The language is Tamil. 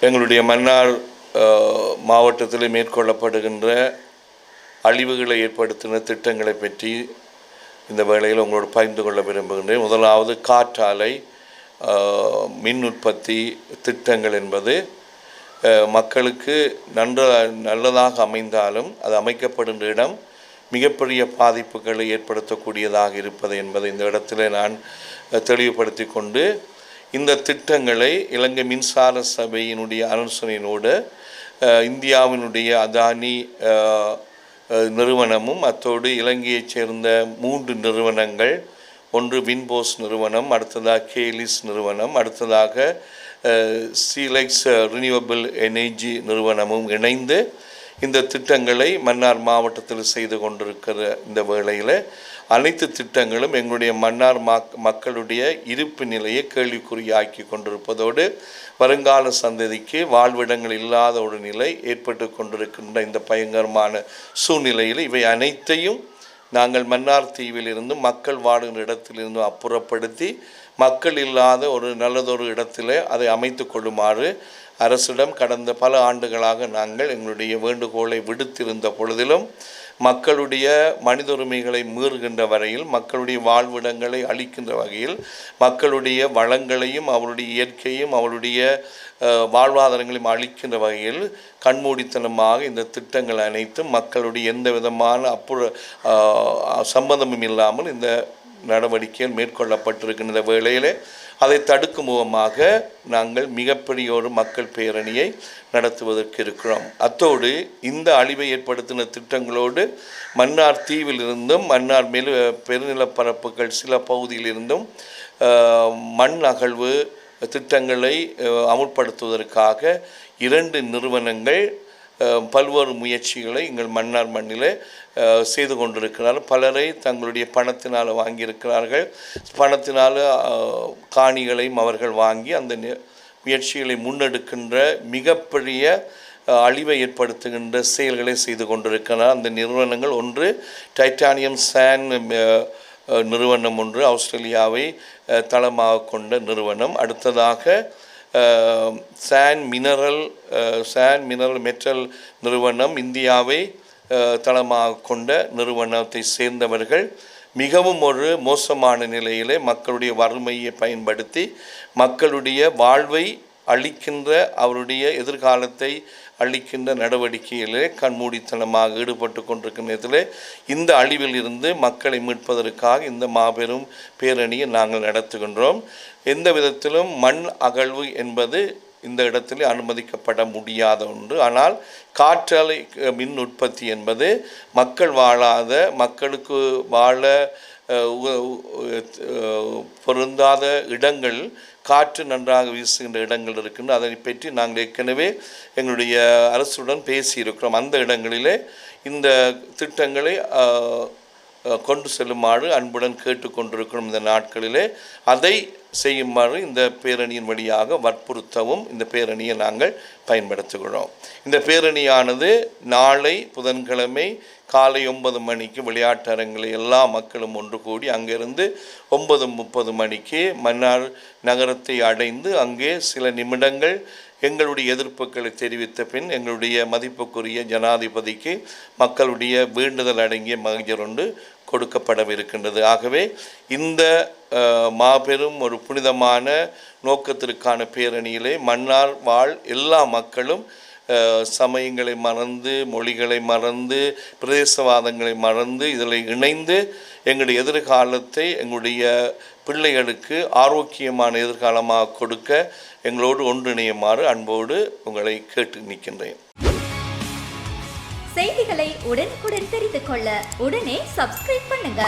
எங்களுடைய மன்னார் மாவட்டத்தில் மேற்கொள்ளப்படுகின்ற அழிவுகளை ஏற்படுத்தின திட்டங்களை பற்றி இந்த வேளையில் உங்களோடு பகிர்ந்து கொள்ள விரும்புகின்றேன். முதலாவது காற்றாலை மின் உற்பத்தி திட்டங்கள் என்பது மக்களுக்கு நல்லதாக அமைந்தாலும் அது அமைக்கப்படுகின்ற இடம் மிகப்பெரிய பாதிப்புகளை ஏற்படுத்தக்கூடியதாக இருப்பது என்பதை இந்த இடத்துல நான் தெளிவுபடுத்தி கொண்டு, இந்த திட்டங்களை இலங்கை மின்சார சபையினுடைய ஆலோசனையினோடு இந்தியாவினுடைய அதானி நிறுவனமும் அத்தோடு இலங்கையைச் சேர்ந்த 3 நிறுவனங்கள், ஒன்று வின்போஸ் நிறுவனம், அடுத்ததாக கேலிஸ் நிறுவனம், அடுத்ததாக சீலெக்ஸ் ரினியூவபிள் எனர்ஜி நிறுவனமும் இணைந்து இந்த திட்டங்களை மன்னார் மாவட்டத்தில் செய்து கொண்டிருக்கிற இந்த வேளையில் அனைத்து திட்டங்களும் எங்களுடைய மன்னார் மக்களுடைய இருப்பு நிலையை கேள்விக்குறியாக்கி கொண்டிருப்பதோடு வருங்கால சந்ததிக்கு வாழ்விடங்கள் இல்லாத ஒரு நிலை ஏற்பட்டு கொண்டிருக்கின்ற இந்த பயங்கரமான சூழ்நிலையில் இவை அனைத்தையும் நாங்கள் மன்னார் தீவிலிருந்து மக்கள் வாழுகின்ற இடத்திலிருந்து அப்புறப்படுத்தி மக்கள் இல்லாத ஒரு நல்லதொரு இடத்திலே அதை அமைத்து கொள்ளுமாறு அரசிடம் கடந்த பல ஆண்டுகளாக நாங்கள் எங்களுடைய வேண்டுகோளை விடுத்திருந்த பொழுதிலும் மக்களுடைய மனித உரிமைகளை மீறுகின்ற வரையில், மக்களுடைய வாழ்விடங்களை அளிக்கின்ற வகையில், மக்களுடைய வளங்களையும் அவருடைய இயற்கையும் அவருடைய வாழ்வாதாரங்களையும் அளிக்கின்ற வகையில் கண்மூடித்தனமாக இந்த திட்டங்கள் அனைத்தும் மக்களுடைய எந்த விதமான சம்பந்தமும் இல்லாமல் இந்த நடவடிக்கைகள் மேற்கொள்ளப்பட்டிருக்கின்ற வேளையிலே அதை தடுக்கும் முகமாக நாங்கள் மிகப்பெரிய ஒரு மக்கள் பேரணியை நடத்துவதற்கு இருக்கிறோம். அத்தோடு இந்த அழிவை ஏற்படுத்தின திட்டங்களோடு மன்னார் தீவிலிருந்தும் மன்னார் பெருநிலப்பரப்புகள் சில பகுதியிலிருந்தும் மண் அகழ்வு திட்டங்களை அமுல்படுத்துவதற்காக 2 நிறுவனங்கள் பல்வேறு முயற்சிகளை எங்கள் மன்னார் மண்ணில் செய்து கொண்டிருக்கிறார்கள். பலரை தங்களுடைய பணத்தினால் வாங்கியிருக்கிறார்கள். பணத்தினால் காணிகளையும் அவர்கள் வாங்கி அந்த முயற்சிகளை முன்னெடுக்கின்ற மிகப்பெரிய அழிவை ஏற்படுத்துகின்ற செயல்களை செய்து கொண்டிருக்கிறார். அந்த நிறுவனங்கள், ஒன்று டைட்டானியம் சான் நிறுவனம், ஒன்று ஆஸ்திரேலியாவை தளமாக கொண்ட நிறுவனம், அடுத்ததாக சான் மினரல் மெட்டல் நிறுவனம் இந்தியாவை தளமாக கொண்ட நிறுவனத்தை சேர்ந்தவர்கள் மிகவும் ஒரு மோசமான நிலையிலே மக்களுடைய வறுமையை பயன்படுத்தி மக்களுடைய வாழ்வை அளிக்கின்ற, அவருடைய எதிர்காலத்தை அளிக்கின்ற நடவடிக்கையிலே கண்மூடித்தனமாக ஈடுபட்டு கொண்டிருக்கின்றதிலே இந்த அழிவில் இருந்து மக்களை மீட்பதற்காக இந்த மாபெரும் பேரணியை நாங்கள் நடத்துகின்றோம். எந்த விதத்திலும் மண் அகழ்வு என்பது இந்த இடத்தில் அனுமதிக்கப்பட முடியாத ஒன்று. ஆனால் காற்றாலை மின் உற்பத்தி என்பது மக்கள் வாழாத, மக்களுக்கு வாழ பொருந்தாத இடங்கள், காற்று நன்றாக வீசுகின்ற இடங்கள் இருக்கின்ற, அதை பற்றி நாங்கள் ஏற்கனவே எங்களுடைய அரசுடன் பேசியிருக்கிறோம். அந்த இடங்களிலே இந்த திட்டங்களை கொண்டு செல்லுமாறு அன்புடன் கேட்டுக்கொண்டிருக்கிறோம். இந்த நாட்களிலே அதை செய்யுமாறு இந்த பேரணியின் வழியாக வற்புறுத்தவும் இந்த பேரணியை நாங்கள் பயன்படுத்துகிறோம். இந்த பேரணியானது நாளை புதன்கிழமை காலை 9 மணிக்கு விளையாட்டரங்கில் எல்லா மக்களும் ஒன்று கூடி அங்கிருந்து 9:30 மணிக்கு மன்னார் நகரத்தை அடைந்து அங்கே சில நிமிடங்கள் எங்களுடைய எதிர்ப்புகளை தெரிவித்த பின் எங்களுடைய மதிப்புக்குரிய ஜனாதிபதிக்கு மக்களுடைய வேண்டுதல் அடங்கிய மகஜர் ஒன்று கொடுக்கப்படவிருக்கின்றது. ஆகவே இந்த மாபெரும் ஒரு புனிதமான நோக்கத்திற்கான பேரணியிலே மன்னார் வாழ் எல்லா மக்களும் சமயங்களை மறந்து, மொழிகளை மறந்து, பிரதேசவாதங்களை மறந்து இதில் இணைந்து எங்களுடைய எதிர்காலத்தை எங்களுடைய பிள்ளைகளுக்கு ஆரோக்கியமான எதிர்காலமாக கொடுக்க எங்களோடு ஒன்றிணையுமாறு அன்போடு உங்களை கேட்டு நிற்கின்றேன். செய்திகளை உடனுக்குடன் தெரிந்து கொள்ள உடனே சப்ஸ்கிரைப் பண்ணுங்க.